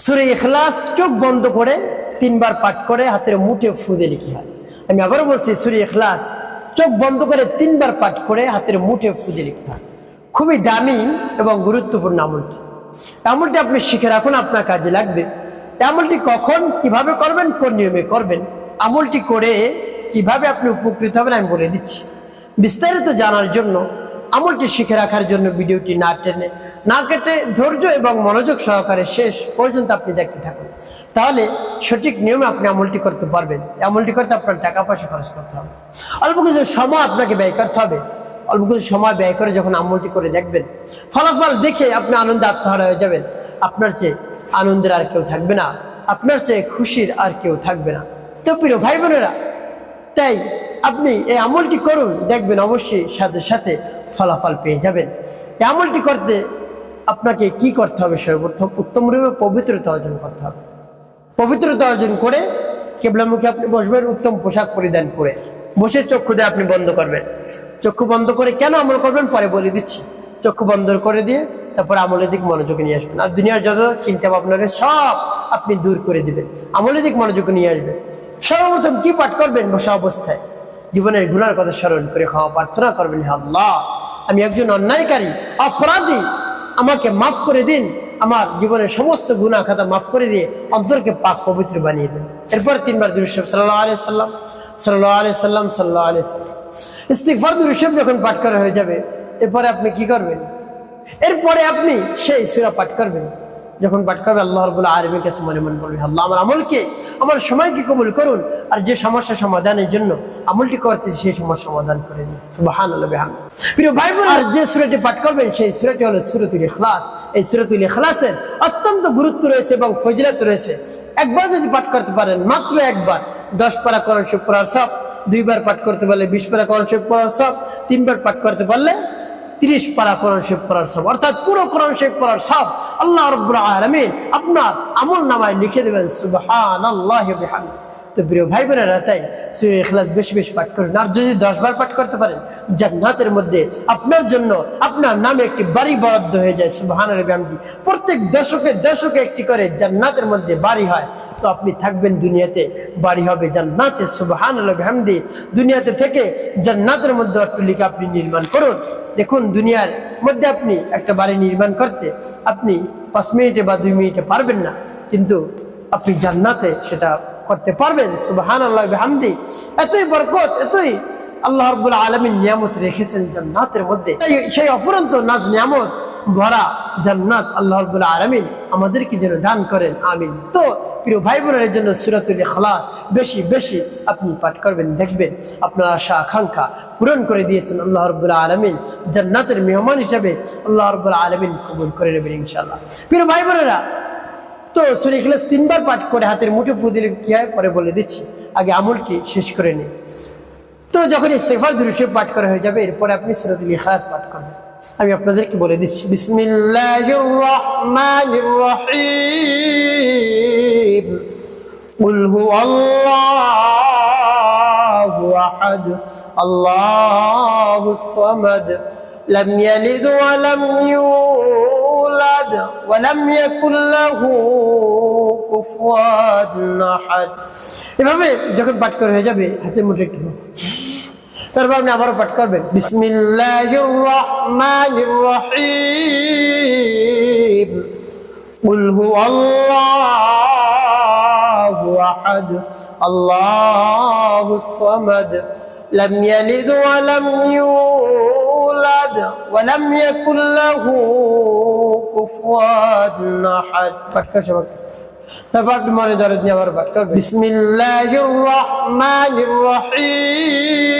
সূরা ইখলাস চোখ বন্ধ করে 3 বার পাঠ করে হাতের মুঠে ফু দিয়ে লিখি হয়। আমি আবারও বলছি, সূরা ইখলাস চোখ বন্ধ করে 3 বার পাঠ করে হাতের মুঠে ফু দিয়ে লিখি হয়। খুবই দামি এবং গুরুত্বপূর্ণ আমলটি। আমলটি আপনি শিখে রাখুন, আপনার কাজে লাগবে। আমলটি কখন কিভাবে করবেন, কোন নিয়মে করবেন, আমলটি করে কিভাবে আপনি উপকৃত হবেন আমি বলে দিচ্ছি। বিস্তারিত জানার জন্য, আমলটি শিখে রাখার জন্য ভিডিওটি না টেনে না কেটে ধৈর্য এবং মনোযোগ সহকারে শেষ পর্যন্ত আপনি দেখতে থাকুন, তাহলে সঠিক নিয়মে আপনি আমলটি করতে পারবেন। আমলটি করতে আপনার টাকা পয়সা খরচ করতে হবে, অল্প কিছু সময় আপনাকে ব্যয় করতে হবে। অল্প কিছু সময় ব্যয় করে যখন আমলটি করে দেখবেন, ফলাফল দেখে আপনি আনন্দে আত্মহারা হয়ে যাবেন। আপনার চেয়ে আনন্দের আর কেউ থাকবে না, আপনার চেয়ে খুশির আর কেউ থাকবে না। তো প্রিয় ভাই বোনেরা, তাই আপনি এই আমলটি করুন, দেখবেন অবশ্যই সাথে সাথে ফলাফল পেয়ে যাবেন। এই আমলটি করতে আপনাকে কি করতে হবে? সর্বপ্রথম উত্তমরূপে পবিত্রতা অর্জন করতে হবে। পবিত্রতা অর্জন করে কিবলামুখী আপনি বসবেন, উত্তম পোশাক পরিধান করে বসে চক্ষু দিয়ে আপনি বন্ধ করবেন। চক্ষু বন্ধ করে কেন আমল করবেন পরে বলে দিচ্ছি। চক্ষু বন্ধ করে দিয়ে তারপর আমলের দিক মনোযোগে নিয়ে আসবেন। আর দুনিয়ার যত চিন্তা ভাবনা সব আপনি দূর করে দিবেন, আমলের দিক মনোযোগে নিয়ে আসবেন। সর্বপ্রথম কি পাঠ করবেন? বসা অবস্থায় জীবনের গুনার কথা স্মরণ করে খাওয়া প্রার্থনা করবেন, হে আল্লাহ, আমি একজন অন্যায়কারী, অপরাধী, আমাকে মাফ করে দিন। আমার জীবনের সমস্ত গুনাহ খাতা মাফ করে দিয়ে অন্তরকে পাক পবিত্র বানিয়ে দিন। এরপর 3 বার দুরূদ শরীফ সাল্লাল্লাহু আলাইহি সাল্লাম সাল্লাল্লাহু আলাইহি সাল্লাম সাল্লাল্লাহু আলাইহি সাল্লাম ইস্তিগফার দুরূদ শরীফ যখন পাঠ করা হয়ে যাবে, এরপরে আপনি কি করবেন? এরপরে আপনি সেই সূরা পাঠ করবেন। যখন পাঠ করবে আল্লাহ রাব্বুল আলামিনের কাছে মনে মনে বলবেন, আল্লাহ আমার আমলকে, আমার সময়কে কবুল করুন, আর যে সমস্যা সমাধানের জন্য আমলটি করতেছি সেই সমস্যা সমাধান করে দিন। সুবহানাল্লাহ বিহামদিহি। প্রিয় ভাই বোন, আর যে সূরাটি পাঠ করবেন সেই সূরাটি হলো সূরাতুল ইখলাস। এই সূরাতুল ইখলাসের অত্যন্ত গুরুত্ব রয়েছে এবং ফজিলত রয়েছে। একবার যদি পাঠ করতে পারেন, মাত্র একবার, 10 পারা কোরআন শরীফ পড়ার সব, 2 বার পাঠ করতে পারলে 20 পারা কোরআন শরীফ পড়ার সব, 3 বার পাঠ করতে পারলে 30 পারা কোরআন শরীফ পড়ার সব, অর্থাৎ পুরো কোরআন শরীফ পড়ার সব আল্লাহ রাব্বুল আলামিন আপনার আমল নামায় লিখে দেবেন। সুবহানাল্লাহি ওয়া বিহামদিহি। তো প্রিয় ভাই বোনেরা, তাই সূরা ইখলাস বেশি বেশি পাঠ করুন। আর যদি 10 বার পাঠ করতে পারেন, জান্নাতের মধ্যে আপনার জন্য আপনার নামে একটি বাড়ি বরাদ্দ হয়ে যায়। সুবহানাল্লাহি ওয়া বিহামদিহি। প্রত্যেক দশকে একটি করে জান্নাতের মধ্যে বাড়ি হয়। তো আপনি থাকবেন দুনিয়াতে, বাড়ি হবে জান্নাতে। সুবহানাল্লাহি ওয়া বিহামদিহি। দুনিয়াতে থেকে জান্নাতের মধ্যে অট্টালিকা আপনি নির্মাণ করুন। দেখুন, দুনিয়ার মধ্যে আপনি একটা বাড়ি নির্মাণ করতে আপনি 5 মিনিটে বা 2 মিনিটে পারবেন না, কিন্তু আপনি জান্নাতে সেটা করতে পারবেন। সুবহানাল্লাহি ওয়া বিহামদিহি। এতই বরকত, এতই আল্লাহ রাব্বুল আলামিন নিয়ামত রেখেছেন জান্নাতের মধ্যে। সেই অফুরন্ত নাজ নিয়ামত ভরা জান্নাত আল্লাহ রাব্বুল আলামিন আমাদেরকে যেন দান করেন, আমিন। তো প্রিয় ভাই বোনের জন্য সূরাতুল ইখলাস বেশি বেশি আপনি পাঠ করবেন, দেখবেন আপনার আশা আকাঙ্ক্ষা পূরণ করে দিয়েছেন আল্লাহ রাব্বুল আলামিন। জান্নাতের মেহমান হিসেবে আল্লাহ রাব্বুল আলামিন কবুল করে নেবেন ইনশাআল্লাহ। প্রিয় ভাই বোনেরা, তো সূরা ইখলাস 3 বার পাঠ করে হাতের মুঠো ফু দিলে কি হয় পরে বলে দিচ্ছি, আগে আমলটি শেষ করে নিন। তো যখন ইস্তিগফার দুরূদ শরীফ পাঠ করা হয়ে যাবে, এরপরে আপনি সূরাতুল ইখলাস পাঠ করবেন। আমি আপনাদেরকে বলে দিচ্ছি, বিসমিল্লাহির রহমানির রহিম। কুল হুয়াল্লাহু আহাদ, আল্লাহুস সামাদ, লাম ইয়ালিদ ওয়া লাম ইউলাদ ওয়া লাম ইয়াকুল লাহু কুফুয়ান আহাদ। এভাবে যখন পাঠ করা হয়ে যাবে, হাতের মুঠে একটু, তারপর আপনি আবারও পাঠ করবেন, বিসমিল্লাহির রহমানির রহিম। কুল হুয়াল্লাহু আহাদ, আল্লাহুস সামাদ, লাম ইয়ালিদ ওয়া লাম ইউলাদ ওয়া লাম ইয়াকুল লাহু কুফুয়ান আহাদ। পাঠ করা সবাই, তারপর আপনি মনে দরদ নিয়ে আবার পাঠ করবেন, বিসমিল্লাহির রহমানির রহিম।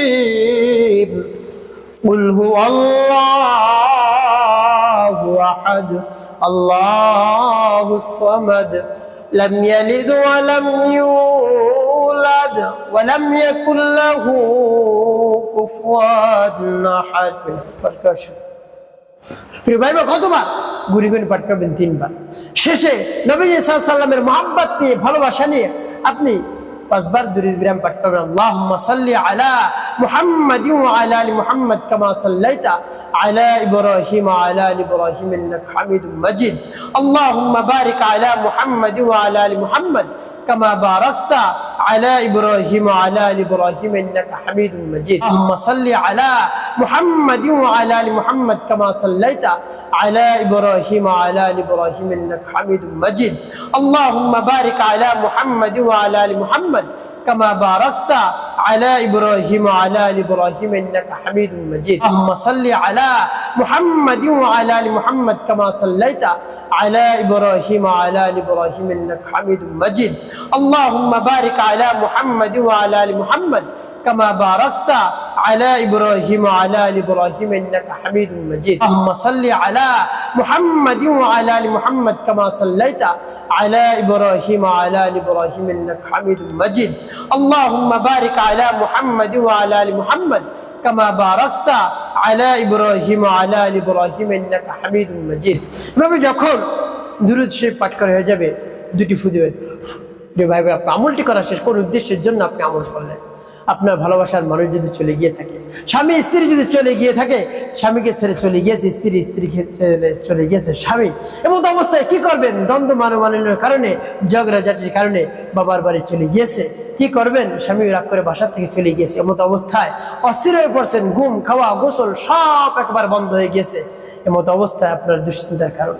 কুল হুয়াল্লাহু আহাদ, আল্লাহুস সামাদ, লাম ইয়ালিদ ওয়া লাম ইউলাদ ওয়া লাম ইয়াকুল লাহু কুফুয়ান আহাদ। প্রিয় ভাই বোন, কতবার? গুনি গুনি পাঠ করবেন 3 বার। শেষে নবীজি সাল্লাল্লাহু আলাইহি সাল্লামের মহব্বত নিয়ে, ভালোবাসা নিয়ে আপনি 5 বার দুরূদ বিরাম পাঠ করবেন, আল্লাহুম্মা সাল্লি আলা محمد وعلى آل محمد كما صليت على إبراهيم وعلى آل إبراهيم إنك حميد مجيد اللهم بارك على محمد وعلى آل محمد كما باركت على إبراهيم وعلى آل إبراهيم إنك حميد مجيد اللهم صل على محمد وعلى آل محمد كما صليت على إبراهيم وعلى آل إبراهيم إنك حميد مجيد اللهم بارك على محمد وعلى آل محمد كما باركت على إبراهيم وعلى آل إبراهيم إنك حميد مجيد اللهم صل على محمد وعلى آل محمد كما صليت على إبراهيم وعلى آل إبراهيم إنك حميد مجيد اللهم بارك على محمد وعلى آل محمد كما باركت على إبراهيم وعلى آل إبراهيم إنك حميد مجيد اللهم صل على محمد وعلى آل محمد كما صليت على إبراهيم وعلى آل إبراهيم إنك حميد مجيد اللهم بارك على محمد وعلى آل محمد كما باركت على إبراهيم وعلى آل إبراهيم إنك حميد مجيد এভাবে যখন দুরূদ শরীফ পাঠ করা হয়ে যাবে দুটি ফু দিবেন প্রিয় ভাই বোন আপনি আমলটি করা শেষ কোন উদ্দেশ্যের জন্য আপনি আমল করলেন আপনার ভালোবাসার মানুষ যদি চলে গিয়ে থাকে স্বামী স্ত্রী যদি চলে গিয়ে থাকে স্বামীকে ছেড়ে চলে গিয়েছে স্ত্রীকে ছেড়ে চলে গিয়েছে স্বামী এমন অবস্থায় কি করবেন দ্বন্দ্ব মনোমালিন্যের কারণে ঝগড়াঝাটির কারণে বাবার বাড়ি চলে গিয়েছে কি করবেন স্বামী রাগ করে বাসা থেকে চলে গিয়েছে এমন অবস্থায় অস্থির হয়ে পড়ছেন ঘুম খাওয়া গোসল সব একবার বন্ধ হয়ে গিয়েছে এমন অবস্থায় আপনার দুশ্চিন্তার কারণ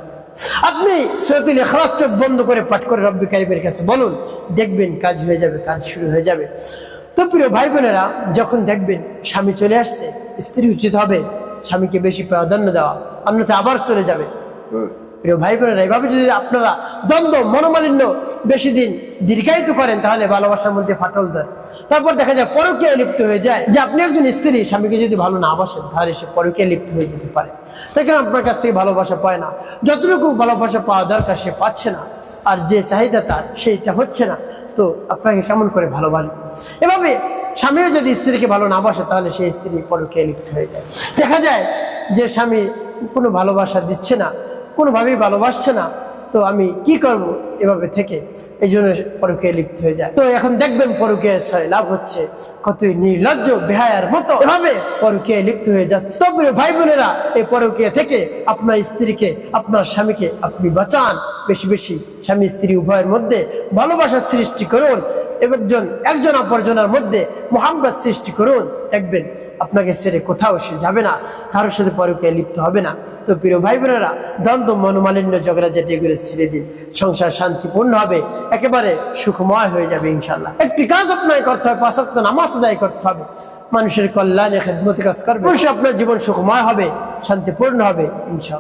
আপনি সূরাতুল ইখলাস চোখ বন্ধ করে পাঠ করে রব্বি কারীমের কাছে বলুন দেখবেন কাজ হয়ে যাবে কাজ শুরু হয়ে যাবে তো প্রিয় ভাই বোনেরা যখন দেখবেন স্বামী চলে আসছে স্ত্রী উচিত হবে স্বামীকে বেশি প্রাধান্য দেওয়া অন্যথা আবার চলে যাবে প্রিয় ভাই বোনেরা এভাবে যদি আপনারা দ্বন্দ্ব মনোমালিন্য বেশি দিন দীর্ঘায়িত করেন তাহলে ভালোবাসার মধ্যে ফাটল ধরে তারপর দেখা যায় পরকীয়ায় লিপ্ত হয়ে যায় যে আপনি একজন স্ত্রী স্বামীকে যদি ভালো না বাসেন তাহলে সে পরকীয়ায় লিপ্ত হয়ে যেতে পারে তাই কারণ আপনার কাছ থেকে ভালোবাসা পায় না যতটুকু ভালোবাসা পাওয়া দরকার সে পাচ্ছে না আর যে চাহিদা তার সেইটা হচ্ছে না তো আপনাকে কেমন করে ভালোবাসবে এভাবে স্বামীও যদি স্ত্রীকে ভালো না বাসে তাহলে সেই স্ত্রী পরকীয়ায় লিপ্ত হয়ে যায় দেখা যায় যে স্বামী কোনো ভালোবাসা দিচ্ছে না কোনোভাবেই ভালোবাসছে না তো আমি কি করব এভাবে থেকে এই জন্য পরকীয়ায় লিপ্ত হয়ে যায় তো এখন দেখবেন পরকীয়ায় লাভ হচ্ছে কতই নির্লজ্জ বেহায়ার মতো এভাবে পরকীয়ায় লিপ্ত হয়ে যাচ্ছে তবে ভাই বোনেরা এই পরকীয়া থেকে আপনার স্ত্রীকে আপনার স্বামীকে আপনি বাঁচান বেশি বেশি স্বামী স্ত্রী উভয়ের মধ্যে ভালোবাসার সৃষ্টি করুন একজন অপরজনের মধ্যে মোহাম্মত সৃষ্টি করুন দেখবেন আপনাকে ছেড়ে কোথাও সে যাবে না কারোর সাথে পরকীয়ায় লিপ্ত হবে না তো প্রিয় ভাই বোনেরা দ্বন্দ্ব মনোমালিন্য ঝগড়াঝাটি এগুলো ছেড়ে দিন সংসার শান্তিপূর্ণ হবে একেবারে সুখময় হয়ে যাবে ইনশাআল্লাহ একটি কাজ আপনাকে করতে হবে 5 ওয়াক্ত নামাজ আদায় করতে হবে মানুষের কল্যাণে খেদমতি কাজ করবে আপনার জীবন সুখময় হবে শান্তিপূর্ণ হবে ইনশাআল্লাহ।